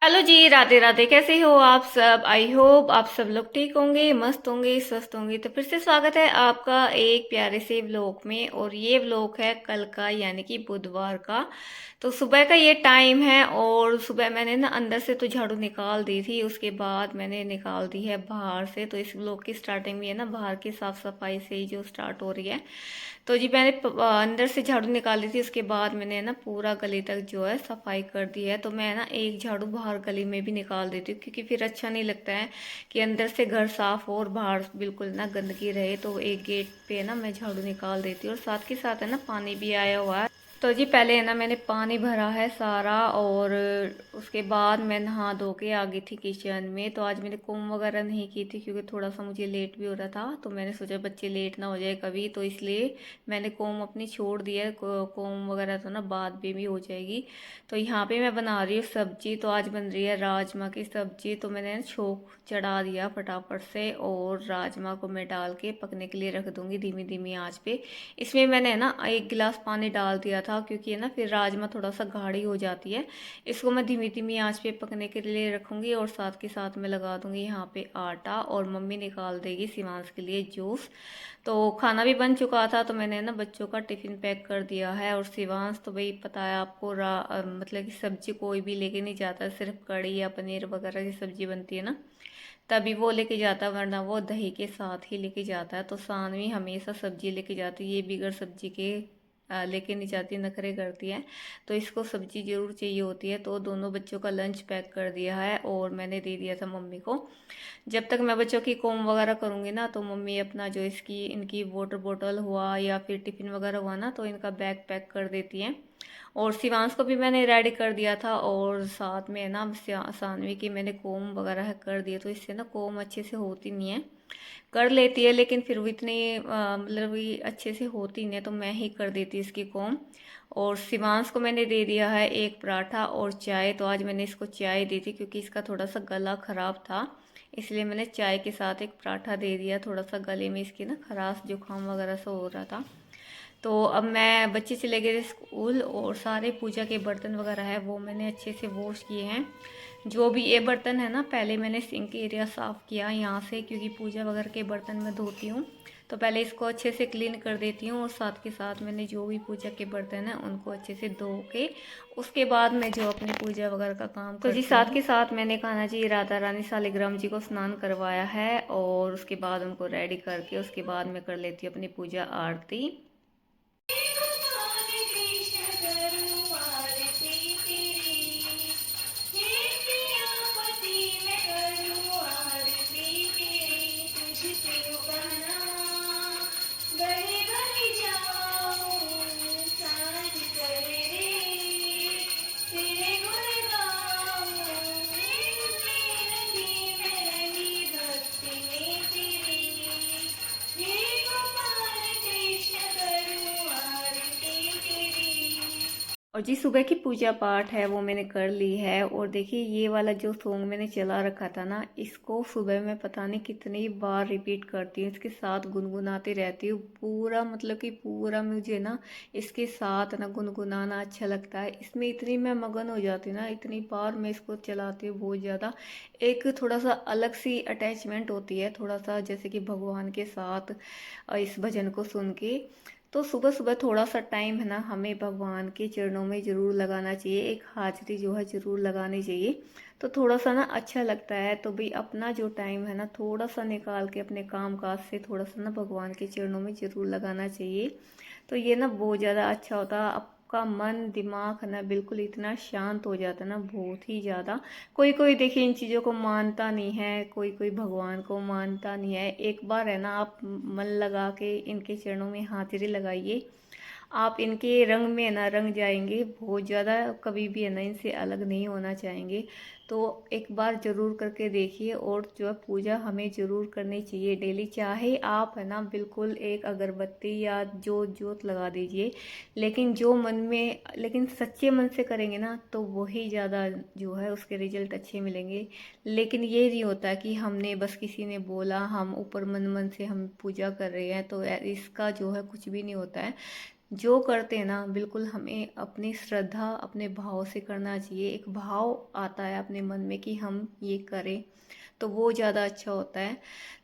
Hello जी, राधे राधे। कैसे हो आप सब? आई होप आप सब लोग ठीक होंगे, मस्त होंगे, स्वस्थ होंगे। तो फिर से स्वागत है आपका एक प्यारे से व्लॉग में। और ये व्लॉग है कल का, यानी कि बुधवार का। तो सुबह का ये टाइम है और सुबह मैंने ना अंदर से तो झाड़ू निकाल दी थी, उसके बाद मैंने निकाल दी है बाहर से। तो इस व्लॉग की स्टार्टिंग में है ना बाहर की साफ सफाई से ही जो स्टार्ट हो रही है। तो जी मैंने अंदर से झाड़ू निकाली थी, उसके बाद मैंने ना पूरा गली तक जो है सफाई कर दी है। तो मैं ना एक झाड़ू बाहर गली में भी निकाल देती हूँ, क्योंकि फिर अच्छा नहीं लगता है कि अंदर से घर साफ हो और बाहर बिल्कुल ना गंदगी रहे। तो एक गेट पे ना मैं झाड़ू निकाल देती हूँ, और साथ के साथ है ना पानी भी आया हुआ है। तो जी पहले है ना मैंने पानी भरा है सारा, और उसके बाद मैं नहा धो के आ गई थी किचन में। तो आज मैंने कोम वगैरह नहीं की थी, क्योंकि थोड़ा सा मुझे लेट भी हो रहा था। तो मैंने सोचा बच्चे लेट ना हो जाए कभी, तो इसलिए मैंने कोम अपनी छोड़ दी है। कोम वगैरह तो ना बाद में भी हो जाएगी। तो यहाँ पे मैं बना रही हूँ सब्जी। तो आज बन रही है राजमा की सब्जी। तो मैंने ना छोंक चढ़ा दिया फटाफट से, और राजमा को मैं डाल के पकने के लिए रख दूंगी धीमी धीमी आंच पे। इसमें मैंने ना एक गिलास पानी डाल दिया था, क्योंकि है ना फिर राजमा थोड़ा सा गाढ़ी हो जाती है। इसको मैं धीमी धीमी आंच पे पकने के लिए रखूंगी, और साथ के साथ मैं लगा दूंगी यहाँ पे आटा, और मम्मी निकाल देगी शिवांश के लिए जूस। तो खाना भी बन चुका था, तो मैंने ना बच्चों का टिफ़िन पैक कर दिया है। और शिवांश तो भाई पता है आपको मतलब कि सब्जी कोई भी लेके नहीं जाता, सिर्फ कड़ी या पनीर वगैरह की सब्जी बनती है ना तभी वो लेके जाता, वरना वो दही के साथ ही लेके जाता है। तो सानवी हमेशा सब्जी लेके जाती है, ये बिगर सब्जी के लेके नहीं जाती, नखरे करती है। तो इसको सब्जी जरूर चाहिए होती है। तो दोनों बच्चों का लंच पैक कर दिया है, और मैंने दे दिया था मम्मी को। जब तक मैं बच्चों की कॉम वगैरह करूँगी ना, तो मम्मी अपना जो इसकी इनकी वाटर बॉटल हुआ या फिर टिफ़िन वगैरह हुआ ना, तो इनका बैग पैक कर देती हैं। और शिवांश को भी मैंने रेडी कर दिया था, और साथ में ना सानवी की मैंने कोम वगैरह कर दिए। तो इससे ना कोम अच्छे से होती नहीं है, कर लेती है लेकिन फिर वो इतनी मतलब भी अच्छे से होती नहीं है, तो मैं ही कर देती इसकी कोम। और शिवांश को मैंने दे दिया है एक पराठा और चाय। तो आज मैंने इसको चाय दी थी, क्योंकि इसका थोड़ा सा गला ख़राब था, इसलिए मैंने चाय के साथ एक पराठा दे दिया। थोड़ा सा गले में इसकी ना खराश जुकाम वगैरह से हो रहा था। तो अब मैं बच्चे चले गए थे स्कूल, और सारे पूजा के बर्तन वगैरह है वो मैंने अच्छे से वॉश किए हैं। जो भी ये बर्तन है ना, पहले मैंने सिंक एरिया साफ़ किया यहाँ से, क्योंकि पूजा वगैरह के बर्तन मैं धोती हूँ। तो पहले इसको अच्छे से क्लीन कर देती हूँ, और साथ के साथ मैंने जो भी पूजा के बर्तन हैं उनको अच्छे से धो के उसके बाद मैं जो अपनी पूजा वगैरह का काम तो जी साथ के साथ मैंने कहा ना जी राधा रानी शालिग्राम जी को स्नान करवाया है, और उसके बाद उनको रेडी करके उसके बाद मैं कर लेती हूँ अपनी पूजा आरती। और जी सुबह की पूजा पाठ है वो मैंने कर ली है। और देखिए ये वाला जो सॉन्ग मैंने चला रखा था ना, इसको सुबह में पता नहीं कितनी बार रिपीट करती हूँ, इसके साथ गुनगुनाती रहती हूँ पूरा। मतलब कि पूरा मुझे ना इसके साथ ना गुनगुनाना अच्छा लगता है। इसमें इतनी मैं मगन हो जाती हूँ ना, इतनी बार मैं इसको चलाती हूँ बहुत ज़्यादा। एक थोड़ा सा अलग सी अटैचमेंट होती है, थोड़ा सा जैसे कि भगवान के साथ इस भजन को सुन के। तो सुबह सुबह थोड़ा सा टाइम है ना हमें भगवान के चरणों में ज़रूर लगाना चाहिए, एक हाजिरी जो है ज़रूर लगानी चाहिए। तो थोड़ा सा ना अच्छा लगता है। तो भाई अपना जो टाइम है ना थोड़ा सा निकाल के अपने काम काज से थोड़ा सा ना भगवान के चरणों में ज़रूर लगाना चाहिए। तो ये ना बहुत ज़्यादा अच्छा होता है। आपका मन दिमाग है ना बिल्कुल इतना शांत हो जाता है ना, बहुत ही ज़्यादा। कोई कोई देखिए इन चीज़ों को मानता नहीं है, कोई कोई भगवान को मानता नहीं है। एक बार है ना आप मन लगा के इनके चरणों में हाजिरी लगाइए, आप इनके रंग में है ना रंग जाएंगे बहुत ज़्यादा। कभी भी है ना इनसे अलग नहीं होना चाहेंगे। तो एक बार ज़रूर करके देखिए। और जो है पूजा हमें ज़रूर करनी चाहिए डेली, चाहे आप है ना बिल्कुल एक अगरबत्ती या जोत लगा दीजिए, लेकिन जो मन में, लेकिन सच्चे मन से करेंगे ना तो वही ज़्यादा जो है उसके रिजल्ट अच्छे मिलेंगे। लेकिन ये नहीं होता कि हमने बस किसी ने बोला हम ऊपर मन मन से हम पूजा कर रहे हैं, तो इसका जो है कुछ भी नहीं होता है। जो करते हैं ना बिल्कुल हमें अपनी श्रद्धा अपने भाव से करना चाहिए। एक भाव आता है अपने मन में कि हम ये करें तो वो ज़्यादा अच्छा होता है।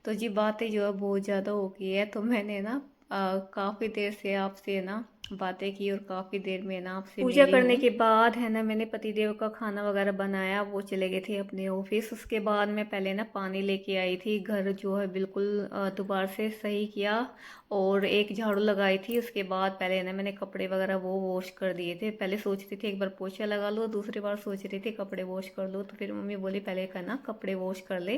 तो जी बातें जो है बहुत ज़्यादा हो गई है, तो मैंने ना काफ़ी देर से आपसे ना बातें की और काफ़ी देर में ना आपसे पूजा मिली करने हूँ। के बाद है ना मैंने पतिदेव का खाना वगैरह बनाया, वो चले गए थे अपने ऑफिस। उसके बाद मैं पहले ना पानी लेके आई थी, घर जो है बिल्कुल दोबारा से सही किया और एक झाड़ू लगाई थी। उसके बाद पहले ना मैंने कपड़े वगैरह वो वॉश कर दिए थे। पहले सोच रही थी एक बार पोछा लगा लो, दूसरी बार सोच रही थी कपड़े वॉश कर लो, तो फिर मम्मी बोली पहले करना कपड़े वॉश कर ले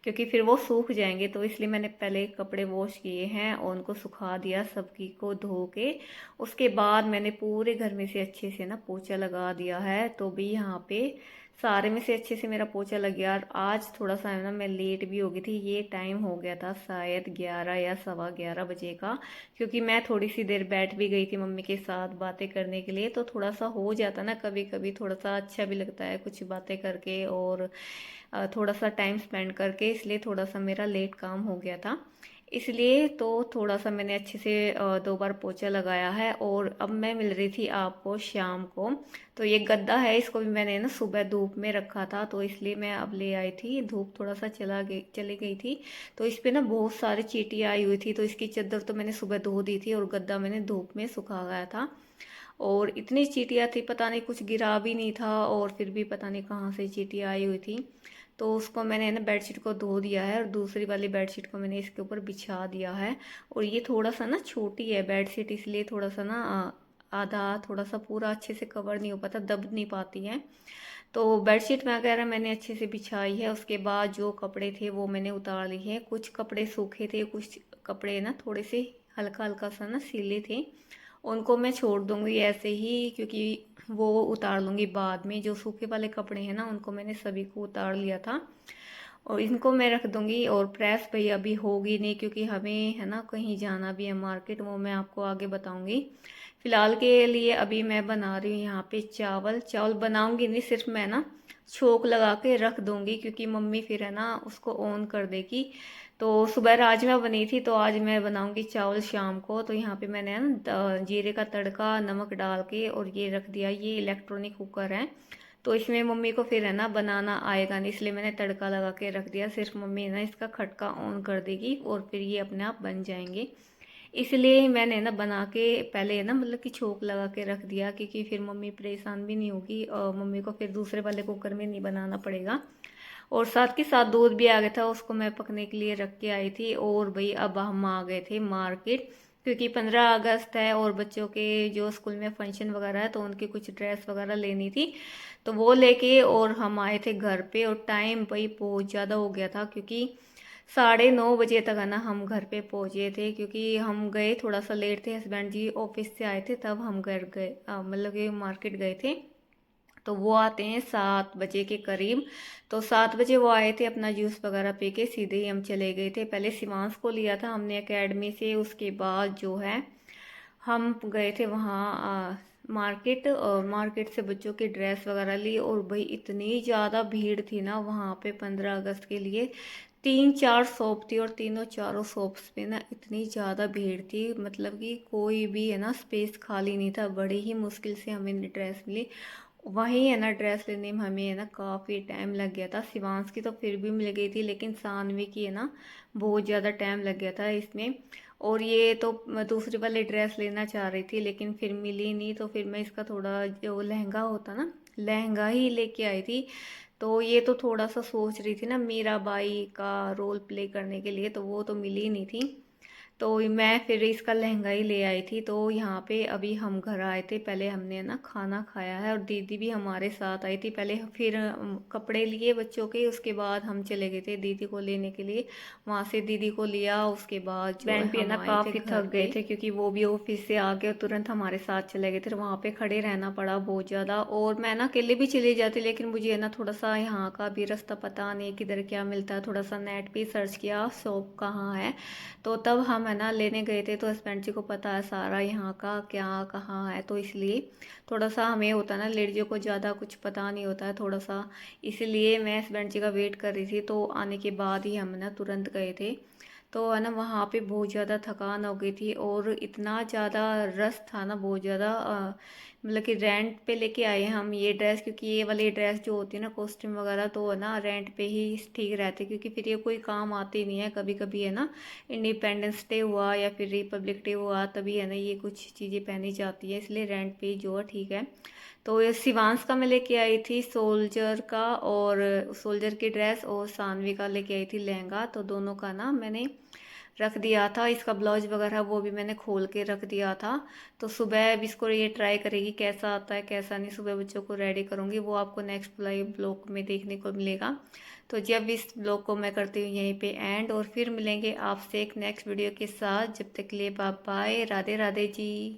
क्योंकि फिर वो सूख जाएंगे। तो इसलिए मैंने पहले कपड़े वॉश किए हैं और उनको सुखा दिया सबकी को धो के। उसके बाद मैंने पूरे घर में से अच्छे से ना पोछा लगा दिया है। तो भी यहाँ पे सारे में से अच्छे से मेरा पोछा लग गया। और आज थोड़ा सा है ना मैं लेट भी हो गई थी, ये टाइम हो गया था शायद 11 या सवा 11 बजे का, क्योंकि मैं थोड़ी सी देर बैठ भी गई थी मम्मी के साथ बातें करने के लिए। तो थोड़ा सा हो जाता ना कभी कभी, थोड़ा सा अच्छा भी लगता है कुछ बातें करके और थोड़ा सा टाइम स्पेंड करके, इसलिए थोड़ा सा मेरा लेट काम हो गया था। इसलिए तो थोड़ा सा मैंने अच्छे से 2 बार पोछा लगाया है। और अब मैं मिल रही थी आपको शाम को। तो ये गद्दा है, इसको भी मैंने ना सुबह धूप में रखा था, तो इसलिए मैं अब ले आई थी। धूप थोड़ा सा चली गई थी, तो इस पे ना बहुत सारी चींटी आई हुई थी। तो इसकी चादर तो मैंने सुबह धो दी थी और गद्दा मैंने धूप में सुखा गया था। और इतनी चींटियाँ थी, पता नहीं कुछ गिरा भी नहीं था और फिर भी पता नहीं कहाँ से चींटियाँ आई हुई थी। तो उसको मैंने ना बेडशीट को धो दिया है और दूसरी वाली बेडशीट को मैंने इसके ऊपर बिछा दिया है। और ये थोड़ा सा ना छोटी है बेडशीट, इसलिए थोड़ा सा ना आधा थोड़ा सा पूरा अच्छे से कवर नहीं हो पाता, दब नहीं पाती है। तो बेडशीट वगैरह मैंने अच्छे से बिछाई है। उसके बाद जो कपड़े थे वो मैंने उतार लिए हैं। कुछ कपड़े सूखे थे, कुछ कपड़े ना थोड़े से हल्का हल्का सा ना सीले थे, उनको मैं छोड़ दूंगी ऐसे ही, क्योंकि वो उतार लूंगी बाद में। जो सूखे वाले कपड़े हैं ना उनको मैंने सभी को उतार लिया था और इनको मैं रख दूंगी। और प्रेस भाई अभी होगी नहीं क्योंकि हमें है ना कहीं जाना भी है मार्केट, वो मैं आपको आगे बताऊंगी। फिलहाल के लिए अभी मैं बना रही हूँ यहाँ पे चावल। चावल बनाऊंगी नहीं, सिर्फ मैं ना छोंक लगा के रख दूंगी क्योंकि मम्मी फिर है ना उसको ऑन कर देगी। तो सुबह राजमा बनी थी, तो आज मैं बनाऊंगी चावल शाम को। तो यहाँ पे मैंने ना जीरे का तड़का नमक डाल के और ये रख दिया। ये इलेक्ट्रॉनिक कुकर है, तो इसमें मम्मी को फिर है ना बनाना आएगा नहीं, इसलिए मैंने तड़का लगा के रख दिया। सिर्फ मम्मी ना इसका खटका ऑन कर देगी और फिर ये अपने आप बन जाएंगे। इसलिए मैंने ना बना के पहले ना मतलब कि छोंक लगा के रख दिया, क्योंकि फिर मम्मी परेशान भी नहीं होगी और मम्मी को फिर दूसरे वाले कुकर में नहीं बनाना पड़ेगा। और साथ के साथ दूध भी आ गया था, उसको मैं पकने के लिए रख के आई थी। और भाई अब हम आ गए थे मार्केट, क्योंकि 15 अगस्त है और बच्चों के जो स्कूल में फंक्शन वगैरह है तो उनकी कुछ ड्रेस वगैरह लेनी थी। तो वो लेके और हम आए थे घर पे। और टाइम भाई बहुत ज़्यादा हो गया था, क्योंकि 9:30 बजे तक है ना हम घर पे पहुंचे थे, क्योंकि हम गए थोड़ा सा लेट थे। हस्बैंड जी ऑफिस से आए थे तब हम घर गए, मतलब कि मार्केट गए थे। तो वो आते हैं 7 बजे के करीब। तो 7 बजे वो आए थे, अपना जूस वगैरह पी के सीधे ही हम चले गए थे। पहले शिवांश को लिया था हमने एकेडमी से, उसके बाद जो है हम गए थे वहाँ मार्केट। और मार्केट से बच्चों की ड्रेस वगैरह ली। और भाई इतनी ज़्यादा भीड़ थी ना वहाँ पे 15 अगस्त के लिए। 3-4 शॉप थी और तीनों चारों शॉप्स पे ना इतनी ज़्यादा भीड़ थी, मतलब कि कोई भी है ना स्पेस खाली नहीं था। बड़ी ही मुश्किल से हमें ड्रेस मिली। वहीं है ना ड्रेस लेने में हमें है ना काफ़ी टाइम लग गया था। शिवांश की तो फिर भी मिल गई थी, लेकिन सानवी की है ना बहुत ज़्यादा टाइम लग गया था इसमें। और ये तो मैं दूसरी वाली ड्रेस लेना चाह रही थी लेकिन फिर मिली नहीं, तो फिर मैं इसका थोड़ा जो लहंगा होता ना लहंगा ही लेके आई थी। तो ये तो थोड़ा सा सोच रही थी ना मीराबाई का रोल प्ले करने के लिए, तो वो तो मिली नहीं थी। तो मैं फिर इसका लहंगा ही ले आई थी। तो यहाँ पे अभी हम घर आए थे, पहले हमने ना खाना खाया है और दीदी भी हमारे साथ आई थी पहले। फिर कपड़े लिए बच्चों के, उसके बाद हम चले गए थे दीदी को लेने के लिए। वहाँ से दीदी को लिया, उसके बाद जो है बैंड पे हम ना आए थे काफी घर थक गए पे, थे क्योंकि वो भी ऑफिस से आके और तुरंत हमारे साथ चले गए थे। तो वहाँ पे खड़े रहना पड़ा बहुत ज़्यादा। और मैं ना अकेले भी चली जाती, लेकिन मुझे है ना थोड़ा सा यहाँ का भी रास्ता पता नहीं किधर क्या मिलता है। थोड़ा सा नेट पे सर्च किया शॉप कहाँ है, तो तब हम है ना लेने गए थे। तो हस्बैंड जी को पता है सारा यहाँ का क्या कहाँ है, तो इसलिए थोड़ा सा हमें होता है ना लेडीज़ों को ज़्यादा कुछ पता नहीं होता है थोड़ा सा। इसलिए मैं हस्बैंड जी का वेट कर रही थी, तो आने के बाद ही हम ना तुरंत गए थे। तो है ना वहाँ पे बहुत ज़्यादा थकान हो गई थी और इतना ज़्यादा रश था ना, बहुत ज़्यादा मतलब कि रेंट पे लेके आए हम ये ड्रेस, क्योंकि ये वाली ड्रेस जो होती है ना कॉस्ट्यूम वगैरह, तो है ना रेंट पे ही ठीक रहते, क्योंकि फिर ये कोई काम आती नहीं है। कभी कभी है ना इंडिपेंडेंस डे हुआ या फिर रिपब्लिक डे हुआ, तभी है ना ये कुछ चीज़ें पहनी जाती है, इसलिए रेंट पे जो है ठीक है। तो ये शिवांश का मैं लेके आई थी सोल्जर का, और सोल्जर की ड्रेस, और सानवी का लेके आई थी लहंगा। तो दोनों का ना मैंने रख दिया था, इसका ब्लाउज वगैरह वो भी मैंने खोल के रख दिया था। तो सुबह अब इसको ये ट्राई करेगी कैसा आता है कैसा नहीं, सुबह बच्चों को रेडी करूँगी, वो आपको नेक्स्ट लाइव ब्लॉग में देखने को मिलेगा। तो जब इस ब्लॉग को मैं करती हूँ यहीं पे एंड, और फिर मिलेंगे आपसे एक नेक्स्ट वीडियो के साथ। जब तक के लिए बाय बाय, राधे राधे जी।